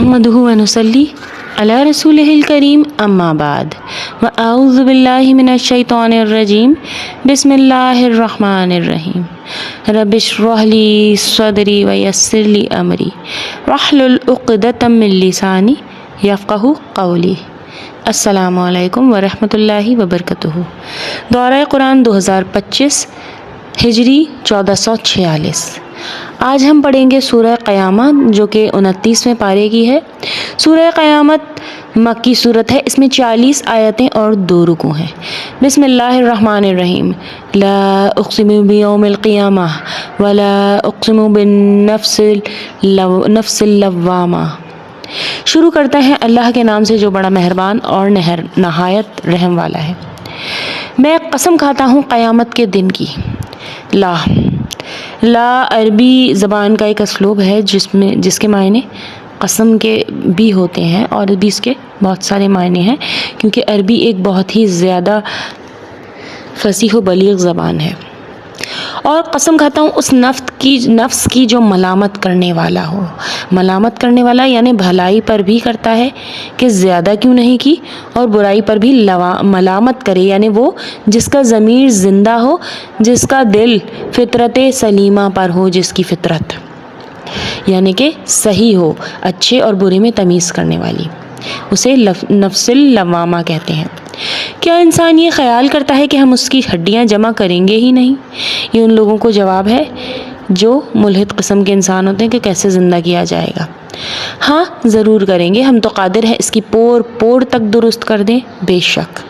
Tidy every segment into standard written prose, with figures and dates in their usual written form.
نحمدہ ونصلی علی رسولہ الکریم اما بعد واعوذ باللہ من الشیطان الرجیم بسم اللہ الرحمن الرحیم رب اشرح لی صدری ویسر لی امری واحلل عقدۃ من لسانی یفقہوا قولی۔ السلام علیکم ورحمۃ اللہ وبرکاتہ۔ دورہ قرآن 2025 ہجری 1446۔ آج ہم پڑھیں گے سورہ قیامت جو کہ 29ویں پارے کی ہے۔ سورہ قیامت مکی صورت ہے، اس میں 40 آیتیں اور 2 رکوع ہیں۔ بسم اللہ الرحمن الرحیم۔ لا اقسم بیوم القیامہ ولا اقسم بالنفس اللوامہ۔ شروع کرتے ہیں اللہ کے نام سے جو بڑا مہربان اور نہایت رحم والا ہے۔ میں قسم کھاتا ہوں قیامت کے دن کی۔ لا عربی زبان کا ایک اسلوب ہے جس کے معنی قسم کے بھی ہوتے ہیں اور بھی اس کے بہت سارے معنی ہیں، کیونکہ عربی ایک بہت ہی زیادہ فصیح و بلیغ زبان ہے۔ اور قسم کھاتا ہوں اس نفس کی جو ملامت کرنے والا ہو۔ ملامت کرنے والا یعنی بھلائی پر بھی کرتا ہے کہ زیادہ کیوں نہیں کی، اور برائی پر بھی ملامت کرے، یعنی وہ جس کا ضمیر زندہ ہو، جس کا دل فطرت سلیمہ پر ہو، جس کی فطرت یعنی کہ صحیح ہو، اچھے اور برے میں تمیز کرنے والی، اسے نفس اللوامہ کہتے ہیں۔ کیا انسان یہ خیال کرتا ہے کہ ہم اس کی ہڈیاں جمع کریں گے ہی نہیں؟ یہ ان لوگوں کو جواب ہے جو ملحد قسم کے انسان ہوتے ہیں کہ کیسے زندہ کیا جائے گا۔ ہاں ضرور کریں گے، ہم تو قادر ہیں اس کی پور تک درست کر دیں، بے شک۔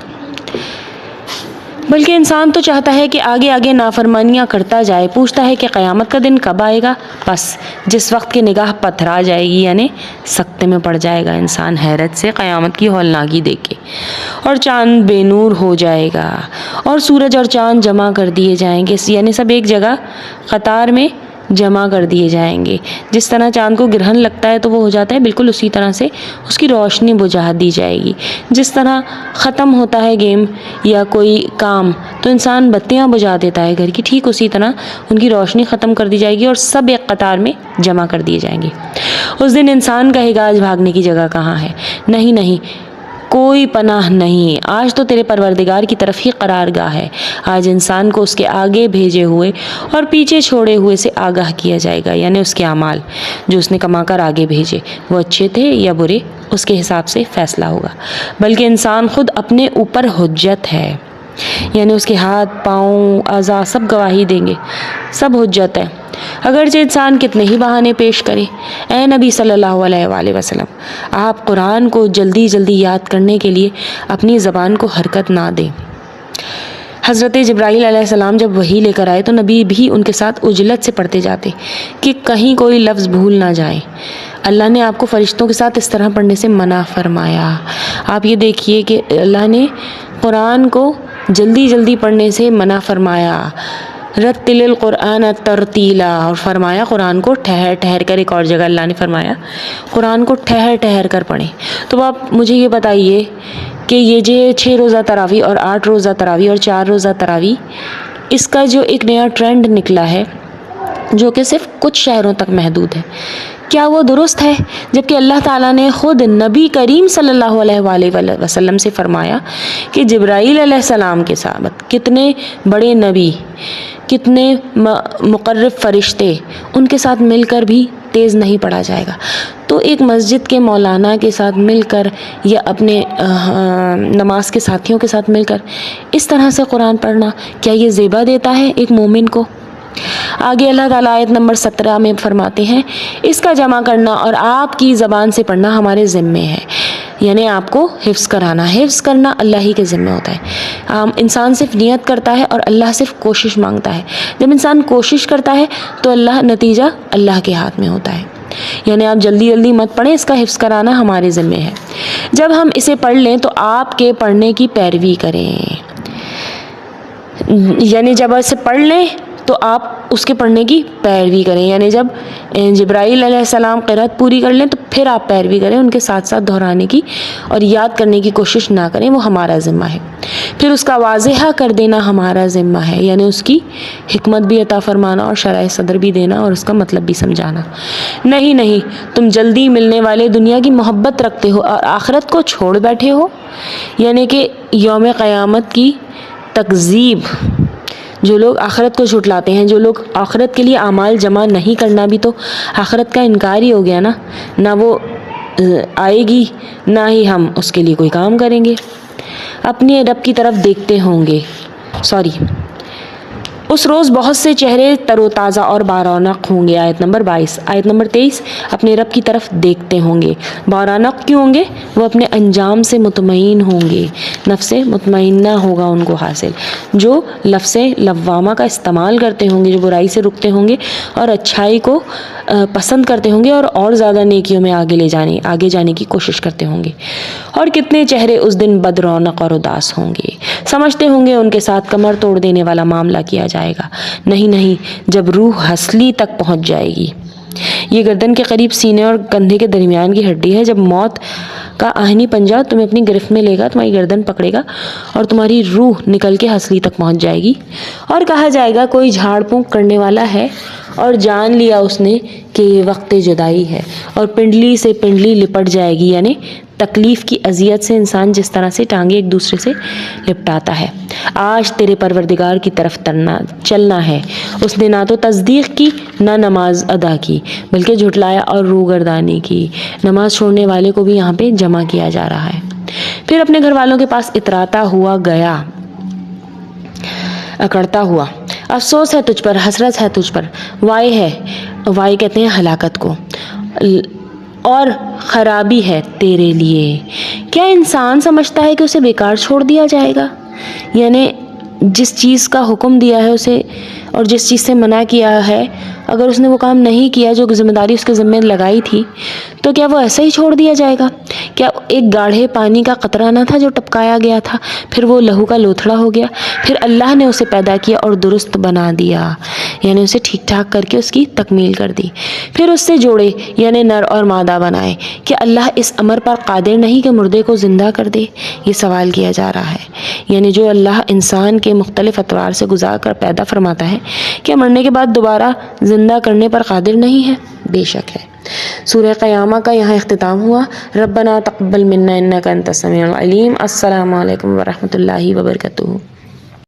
بلکہ انسان تو چاہتا ہے کہ آگے نافرمانیاں کرتا جائے، پوچھتا ہے کہ قیامت کا دن کب آئے گا، بس جس وقت کی نگاہ پتھرا جائے گی، یعنی سکتے میں پڑ جائے گا انسان حیرت سے قیامت کی ہولناکی دیکھ کے، اور چاند بے نور ہو جائے گا اور سورج اور چاند جمع کر دیے جائیں گے، یعنی سب ایک جگہ قطار میں جمع کر دیے جائیں گے۔ جس طرح چاند کو گرہن لگتا ہے تو وہ ہو جاتا ہے، بالکل اسی طرح سے اس کی روشنی بجھا دی جائے گی۔ جس طرح ختم ہوتا ہے گیم یا کوئی کام تو انسان بتیاں بجھا دیتا ہے گھر کی، ٹھیک اسی طرح ان کی روشنی ختم کر دی جائے گی اور سب ایک قطار میں جمع کر دیے جائیں گے۔ اس دن انسان کہے گا آج بھاگنے کی جگہ کہاں ہے؟ نہیں، کوئی پناہ نہیں، آج تو تیرے پروردگار کی طرف ہی قرار گاہ ہے۔ آج انسان کو اس کے آگے بھیجے ہوئے اور پیچھے چھوڑے ہوئے سے آگاہ کیا جائے گا، یعنی اس کے اعمال جو اس نے کما کر آگے بھیجے وہ اچھے تھے یا برے، اس کے حساب سے فیصلہ ہوگا۔ بلکہ انسان خود اپنے اوپر حجت ہے، یعنی اس کے ہاتھ پاؤں اعضاء سب گواہی دیں گے، سب حجت ہے، اگرچہ انسان کتنے ہی بہانے پیش کرے۔ اے نبی صلی اللہ علیہ وآلہ وسلم، آپ قرآن کو جلدی یاد کرنے کے لیے اپنی زبان کو حرکت نہ دیں۔ حضرت جبرائیل علیہ السلام جب وحی لے کر آئے تو نبی بھی ان کے ساتھ عجلت سے پڑھتے جاتے کہ کہیں کوئی لفظ بھول نہ جائے۔ اللہ نے آپ کو فرشتوں کے ساتھ اس طرح پڑھنے سے منع فرمایا۔ آپ یہ دیکھیے کہ اللہ نے قرآن کو جلدی پڑھنے سے منع فرمایا۔ رتل القرآن ترتیلا، اور فرمایا قرآن کو ٹھہر کر، ایک اور جگہ اللہ نے فرمایا قرآن کو ٹھہر کر پڑھیں۔ تو آپ مجھے یہ بتائیے کہ یہ جو 6 روزہ تراویح اور 8 روزہ تراویح اور 4 روزہ تراویح، اس کا جو ایک نیا ٹرینڈ نکلا ہے جو کہ صرف کچھ شہروں تک محدود ہے، کیا وہ درست ہے؟ جبکہ اللہ تعالیٰ نے خود نبی کریم صلی اللہ علیہ وآلہ وسلم سے فرمایا کہ جبرائیل علیہ السلام کے ساتھ کتنے بڑے نبی، کتنے مقرب فرشتے، ان کے ساتھ مل کر بھی تیز نہیں پڑھا جائے گا۔ تو ایک مسجد کے مولانا کے ساتھ مل کر یا اپنے نماز کے ساتھیوں کے ساتھ مل کر اس طرح سے قرآن پڑھنا، کیا یہ زیبا دیتا ہے ایک مومن کو؟ آگے اللہ تعالیٰ آیت نمبر 17 میں فرماتے ہیں اس کا جمع کرنا اور آپ کی زبان سے پڑھنا ہمارے ذمے ہے، یعنی آپ کو حفظ کرنا اللہ ہی کے ذمے ہوتا ہے۔ انسان صرف نیت کرتا ہے اور اللہ صرف کوشش مانگتا ہے۔ جب انسان کوشش کرتا ہے تو نتیجہ اللہ کے ہاتھ میں ہوتا ہے، یعنی آپ جلدی مت پڑھیں، اس کا حفظ کرانا ہمارے ذمے ہے۔ جب ہم اسے پڑھ لیں تو آپ کے پڑھنے کی پیروی کریں، یعنی جب اسے پڑھ لیں تو آپ اس کے پڑھنے کی پیروی کریں، یعنی جب جبرائیل علیہ السلام قرأت پوری کر لیں تو پھر آپ پیروی کریں، ان کے ساتھ ساتھ دہرانے کی اور یاد کرنے کی کوشش نہ کریں، وہ ہمارا ذمہ ہے۔ پھر اس کا واضحہ کر دینا ہمارا ذمہ ہے، یعنی اس کی حکمت بھی عطا فرمانا اور شرح صدر بھی دینا اور اس کا مطلب بھی سمجھانا۔ نہیں، تم جلدی ملنے والے دنیا کی محبت رکھتے ہو اور آخرت کو چھوڑ بیٹھے ہو، یعنی کہ یوم قیامت کی تکذیب، جو لوگ آخرت کو جھٹلاتے ہیں، جو لوگ آخرت کے لیے اعمال جمع نہیں کرنا بھی تو آخرت کا انکار ہی ہو گیا نا، نہ وہ آئے گی نہ ہی ہم اس کے لیے کوئی کام کریں گے، اپنے رب کی طرف دیکھتے ہوں گے۔ اس روز بہت سے چہرے تر و تازہ اور بارونق ہوں گے، آیت نمبر 22۔ آیت نمبر 23، اپنے رب کی طرف دیکھتے ہوں گے۔ بارونق کیوں ہوں گے؟ وہ اپنے انجام سے مطمئن ہوں گے، نفس مطمئنہ ہوگا ان کو حاصل، جو لفظ لوامہ کا استعمال کرتے ہوں گے، جو برائی سے رکتے ہوں گے اور اچھائی کو پسند کرتے ہوں گے اور زیادہ نیکیوں میں آگے جانے کی کوشش کرتے ہوں گے۔ اور کتنے چہرے اس دن بد رونق اور اداس ہوں گے، سمجھتے ہوں گے ان کے ساتھ کمر توڑ دینے والا معاملہ کیا جائے گا۔ نہیں، جب روح ہسلی تک پہنچ جائے گی، یہ گردن کے قریب سینے اور کندھے کے درمیان کی ہڈی ہے، جب موت کا آہنی پنجہ تمہیں اپنی گرفت میں لے گا، تمہاری گردن پکڑے گا اور تمہاری روح نکل کے ہسلی تک پہنچ جائے گی، اور کہا جائے گا کوئی جھاڑ پھونک کرنے والا ہے، اور جان لیا اس نے کہ یہ وقت جدائی ہے، اور پنڈلی سے پنڈلی لپٹ جائے گی، یعنی تکلیف کی اذیت سے انسان جس طرح سے ٹانگیں ایک دوسرے سے لپٹاتا ہے۔ آج تیرے پروردگار کی طرف چلنا ہے، اس نے نہ تو تصدیق کی نہ نماز ادا کی، بلکہ جھٹلایا اور روگردانی کی۔ نماز چھوڑنے والے کو بھی یہاں پہ جمع کیا جا رہا ہے۔ پھر اپنے گھر والوں کے پاس اتراتا ہوا گیا، اکڑتا ہوا، افسوس ہے تجھ پر، حسرت ہے تجھ پر، وائے کہتے ہیں ہلاکت کو، اور خرابی ہے تیرے لیے۔ کیا انسان سمجھتا ہے کہ اسے بیکار چھوڑ دیا جائے گا؟ یعنی جس چیز کا حکم دیا ہے اسے اور جس چیز سے منع کیا ہے، اگر اس نے وہ کام نہیں کیا جو ذمہ داری اس کے ذمہ لگائی تھی، تو کیا وہ ایسا ہی چھوڑ دیا جائے گا؟ کیا ایک گاڑھے پانی کا قطرہ نہ تھا جو ٹپکایا گیا تھا، پھر وہ لہو کا لوتھڑا ہو گیا، پھر اللہ نے اسے پیدا کیا اور درست بنا دیا، یعنی اسے ٹھیک ٹھاک کر کے اس کی تکمیل کر دی، پھر اس سے جوڑے یعنی نر اور مادہ بنائے۔ کہ اللہ اس امر پر قادر نہیں کہ مردے کو زندہ کر دے؟ یہ سوال کیا جا رہا ہے، یعنی جو اللہ انسان کے مختلف اطوار سے گزار کر پیدا فرماتا ہے، کیا مرنے کے بعد دوبارہ زندہ کرنے پر قادر نہیں ہے؟ بے شک ہے۔ سورہ قیامہ کا یہاں اختتام ہوا۔ ربنا تقبل منا انک انت السمیع العلیم۔ السلام علیکم ورحمۃ اللہ وبرکاتہ۔